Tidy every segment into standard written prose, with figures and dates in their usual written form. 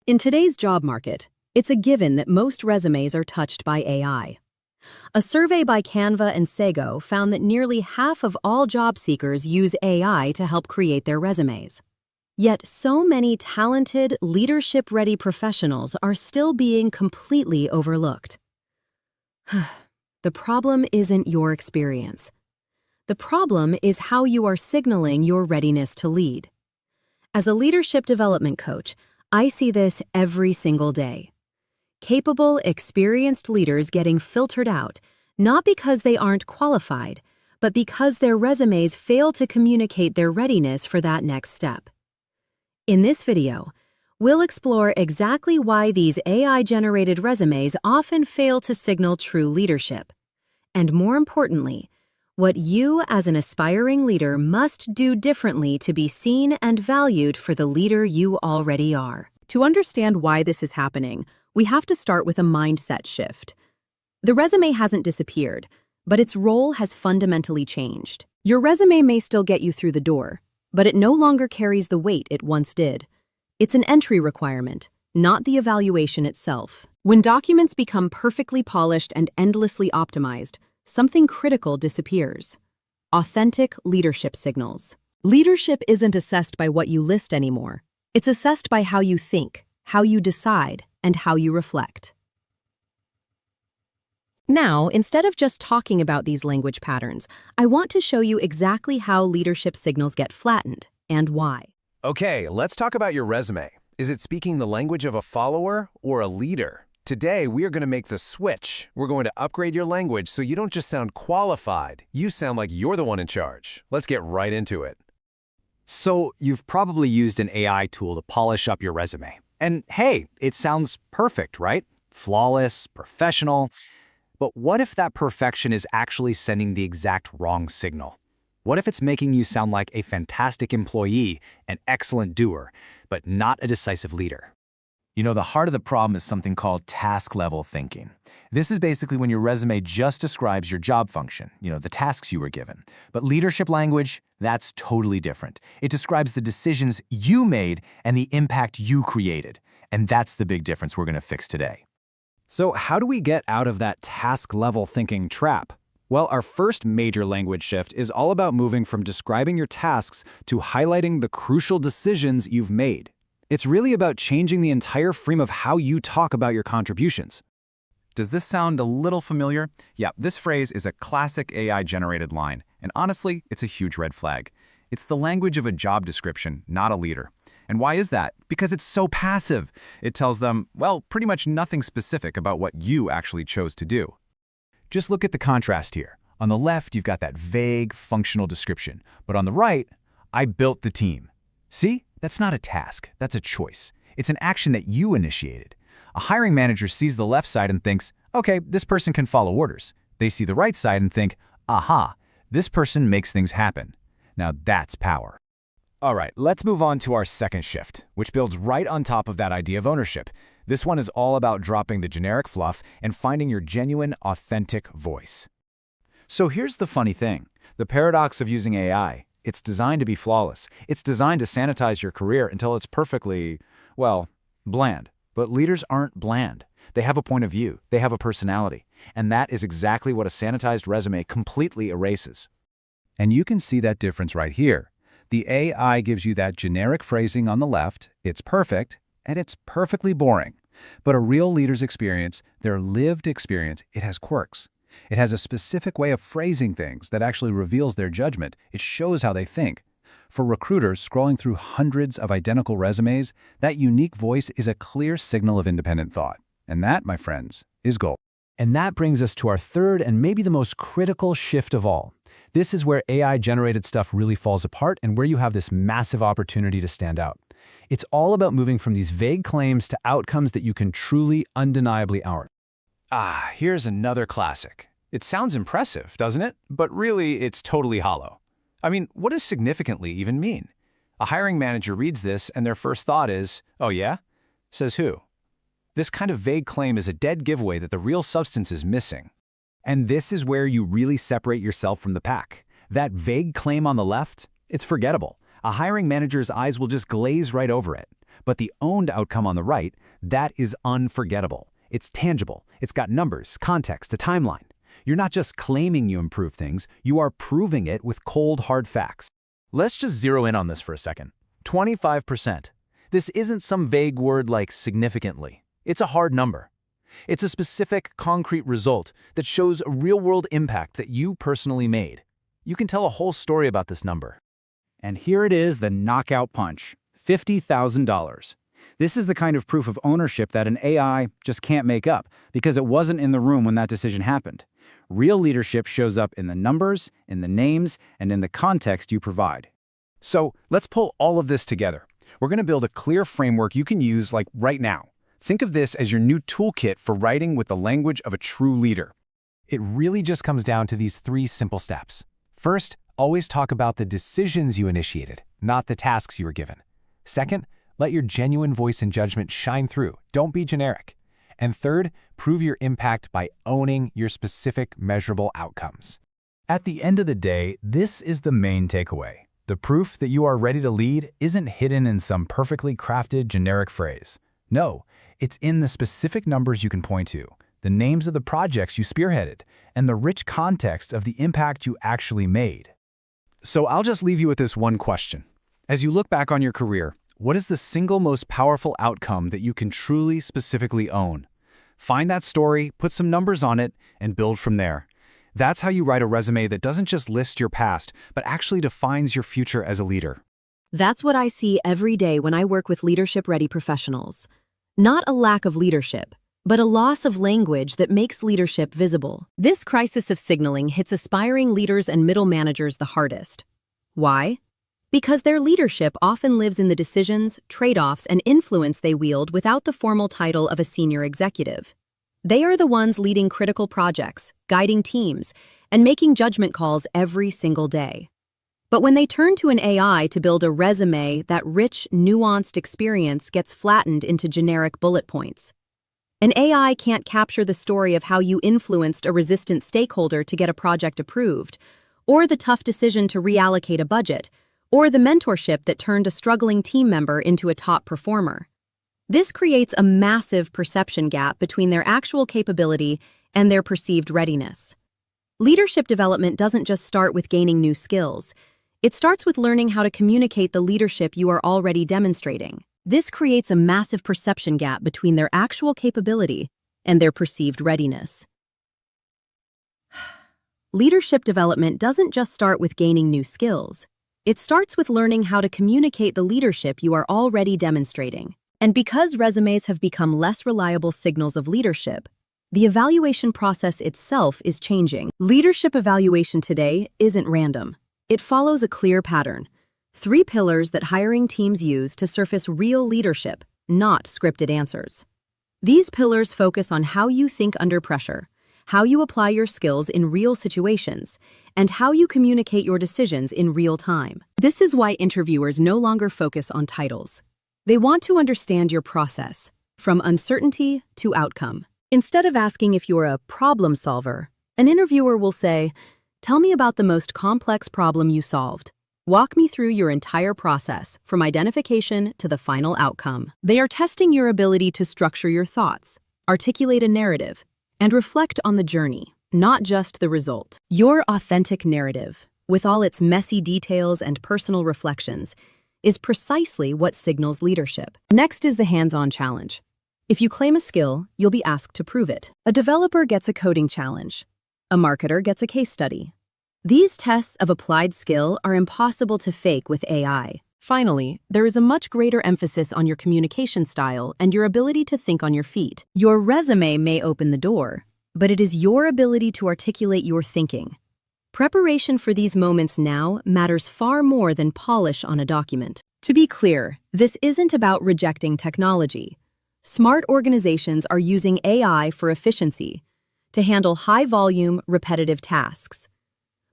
In today's job market, it's a given that most resumes are touched by AI. A survey by Canva and Sego found that nearly half of all job seekers use AI to help create their resumes. Yet so many talented, leadership-ready professionals are still being completely overlooked. The problem isn't your experience. The problem is how you are signaling your readiness to lead. As a leadership development coach, I see this every single day. Capable, experienced leaders getting filtered out, not because they aren't qualified, but because their resumes fail to communicate their readiness for that next step. In this video, we'll explore exactly why these AI-generated resumes often fail to signal true leadership. And more importantly, what you as an aspiring leader must do differently to be seen and valued for the leader you already are. To understand why this is happening, we have to start with a mindset shift. The resume hasn't disappeared, but its role has fundamentally changed. Your resume may still get you through the door, but it no longer carries the weight it once did. It's an entry requirement, not the evaluation itself. When documents become perfectly polished and endlessly optimized, something critical disappears. Authentic leadership signals. Leadership isn't assessed by what you list anymore. It's assessed by how you think, how you decide, and how you reflect. Now, instead of just talking about these language patterns, I want to show you exactly how leadership signals get flattened and why. Okay, let's talk about your resume. Is it speaking the language of a follower or a leader? Today, we are going to make the switch. We're going to upgrade your language so you don't just sound qualified. You sound like you're the one in charge. Let's get right into it. So, you've probably used an AI tool to polish up your resume. And hey, it sounds perfect, right? Flawless, professional. But what if that perfection is actually sending the exact wrong signal? What if it's making you sound like a fantastic employee, an excellent doer, but not a decisive leader? You know, the heart of the problem is something called task-level thinking. This is basically when your resume just describes your job function, the tasks you were given. But leadership language, that's totally different. It describes the decisions you made and the impact you created. And that's the big difference we're going to fix today. So how do we get out of that task-level thinking trap? Well, our first major language shift is all about moving from describing your tasks to highlighting the crucial decisions you've made. It's really about changing the entire frame of how you talk about your contributions. Does this sound a little familiar? Yeah, this phrase is a classic AI-generated line, and honestly, it's a huge red flag. It's the language of a job description, not a leader. And why is that? Because it's so passive. It tells them, well, pretty much nothing specific about what you actually chose to do. Just look at the contrast here. On the left, you've got that vague, functional description. But on the right, I built the team. See? That's not a task. That's a choice. It's an action that you initiated. A hiring manager sees the left side and thinks, okay, this person can follow orders. They see the right side and think, aha, this person makes things happen. Now that's power. All right, let's move on to our second shift, which builds right on top of that idea of ownership. This one is all about dropping the generic fluff and finding your genuine, authentic voice. So here's the funny thing, the paradox of using AI. It's designed to be flawless. It's designed to sanitize your career until it's perfectly, well, bland. But leaders aren't bland. They have a point of view. They have a personality. And that is exactly what a sanitized resume completely erases. And you can see that difference right here. The AI gives you that generic phrasing on the left, it's perfect, and it's perfectly boring. But a real leader's experience, their lived experience, it has quirks. It has a specific way of phrasing things that actually reveals their judgment. It shows how they think. For recruiters scrolling through hundreds of identical resumes, that unique voice is a clear signal of independent thought. And that, my friends, is gold. And that brings us to our third and maybe the most critical shift of all. This is where AI-generated stuff really falls apart and where you have this massive opportunity to stand out. It's all about moving from these vague claims to outcomes that you can truly, undeniably own. Ah, here's another classic. It sounds impressive, doesn't it? But really, it's totally hollow. I mean, what does significantly even mean? A hiring manager reads this and their first thought is, oh yeah? Says who? This kind of vague claim is a dead giveaway that the real substance is missing. And this is where you really separate yourself from the pack. That vague claim on the left, it's forgettable. A hiring manager's eyes will just glaze right over it. But the owned outcome on the right, that is unforgettable. It's tangible. It's got numbers, context, a timeline. You're not just claiming you improve things, you are proving it with cold, hard facts. Let's just zero in on this for a second. 25%. This isn't some vague word like significantly. It's a hard number. It's a specific, concrete result that shows a real-world impact that you personally made. You can tell a whole story about this number. And here it is, the knockout punch, $50,000. This is the kind of proof of ownership that an AI just can't make up because it wasn't in the room when that decision happened. Real leadership shows up in the numbers, in the names, and in the context you provide. So let's pull all of this together. We're going to build a clear framework you can use like right now. Think of this as your new toolkit for writing with the language of a true leader. It really just comes down to these 3 simple steps. First, always talk about the decisions you initiated, not the tasks you were given. Second, let your genuine voice and judgment shine through. Don't be generic. And third, prove your impact by owning your specific measurable outcomes. At the end of the day, this is the main takeaway. The proof that you are ready to lead isn't hidden in some perfectly crafted generic phrase. No, it's in the specific numbers you can point to, the names of the projects you spearheaded, and the rich context of the impact you actually made. So I'll just leave you with this one question. As you look back on your career, what is the single most powerful outcome that you can truly specifically own? Find that story, put some numbers on it, and build from there. That's how you write a resume that doesn't just list your past, but actually defines your future as a leader. That's what I see every day when I work with leadership-ready professionals. Not a lack of leadership, but a loss of language that makes leadership visible. This crisis of signaling hits aspiring leaders and middle managers the hardest. Why? Because their leadership often lives in the decisions, trade-offs, and influence they wield without the formal title of a senior executive. They are the ones leading critical projects, guiding teams, and making judgment calls every single day. But when they turn to an AI to build a resume, that rich, nuanced experience gets flattened into generic bullet points. An AI can't capture the story of how you influenced a resistant stakeholder to get a project approved, or the tough decision to reallocate a budget, or the mentorship that turned a struggling team member into a top performer. This creates a massive perception gap between their actual capability and their perceived readiness. Leadership development doesn't just start with gaining new skills. It starts with learning how to communicate the leadership you are already demonstrating. This creates a massive perception gap between their actual capability and their perceived readiness. Leadership development doesn't just start with gaining new skills. It starts with learning how to communicate the leadership you are already demonstrating. And because resumes have become less reliable signals of leadership, the evaluation process itself is changing. Leadership evaluation today isn't random. It follows a clear pattern. 3 pillars that hiring teams use to surface real leadership, not scripted answers. These pillars focus on how you think under pressure, how you apply your skills in real situations, and how you communicate your decisions in real time. This is why interviewers no longer focus on titles. They want to understand your process, from uncertainty to outcome. Instead of asking if you're a problem solver, an interviewer will say, "Tell me about the most complex problem you solved. Walk me through your entire process, from identification to the final outcome." They are testing your ability to structure your thoughts, articulate a narrative, and reflect on the journey, not just the result. Your authentic narrative, with all its messy details and personal reflections, is precisely what signals leadership. Next is the hands-on challenge. If you claim a skill, you'll be asked to prove it. A developer gets a coding challenge. A marketer gets a case study. These tests of applied skill are impossible to fake with AI. Finally, there is a much greater emphasis on your communication style and your ability to think on your feet. Your resume may open the door, but it is your ability to articulate your thinking. Preparation for these moments now matters far more than polish on a document. To be clear, this isn't about rejecting technology. Smart organizations are using AI for efficiency, to handle high-volume, repetitive tasks.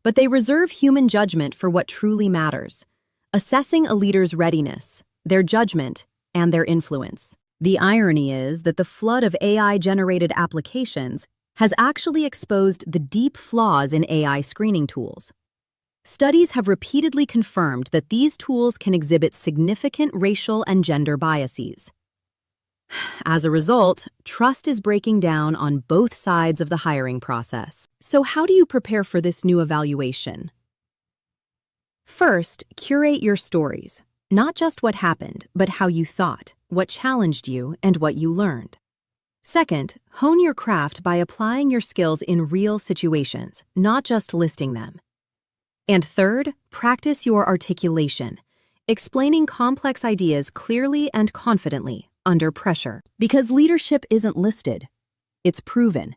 But they reserve human judgment for what truly matters, assessing a leader's readiness, their judgment, and their influence. The irony is that the flood of AI-generated applications has actually exposed the deep flaws in AI screening tools. Studies have repeatedly confirmed that these tools can exhibit significant racial and gender biases. As a result, trust is breaking down on both sides of the hiring process. So how do you prepare for this new evaluation? First, curate your stories. Not just what happened, but how you thought, what challenged you, and what you learned. Second, hone your craft by applying your skills in real situations, not just listing them. And third, practice your articulation, explaining complex ideas clearly and confidently under pressure. Because leadership isn't listed, it's proven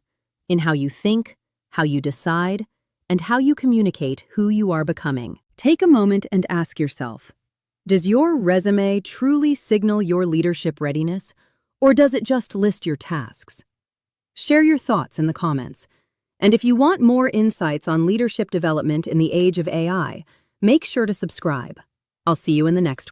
in how you think, how you decide, and how you communicate who you are becoming. Take a moment and ask yourself, does your resume truly signal your leadership readiness, or does it just list your tasks? Share your thoughts in the comments. And if you want more insights on leadership development in the age of AI, make sure to subscribe. I'll see you in the next one.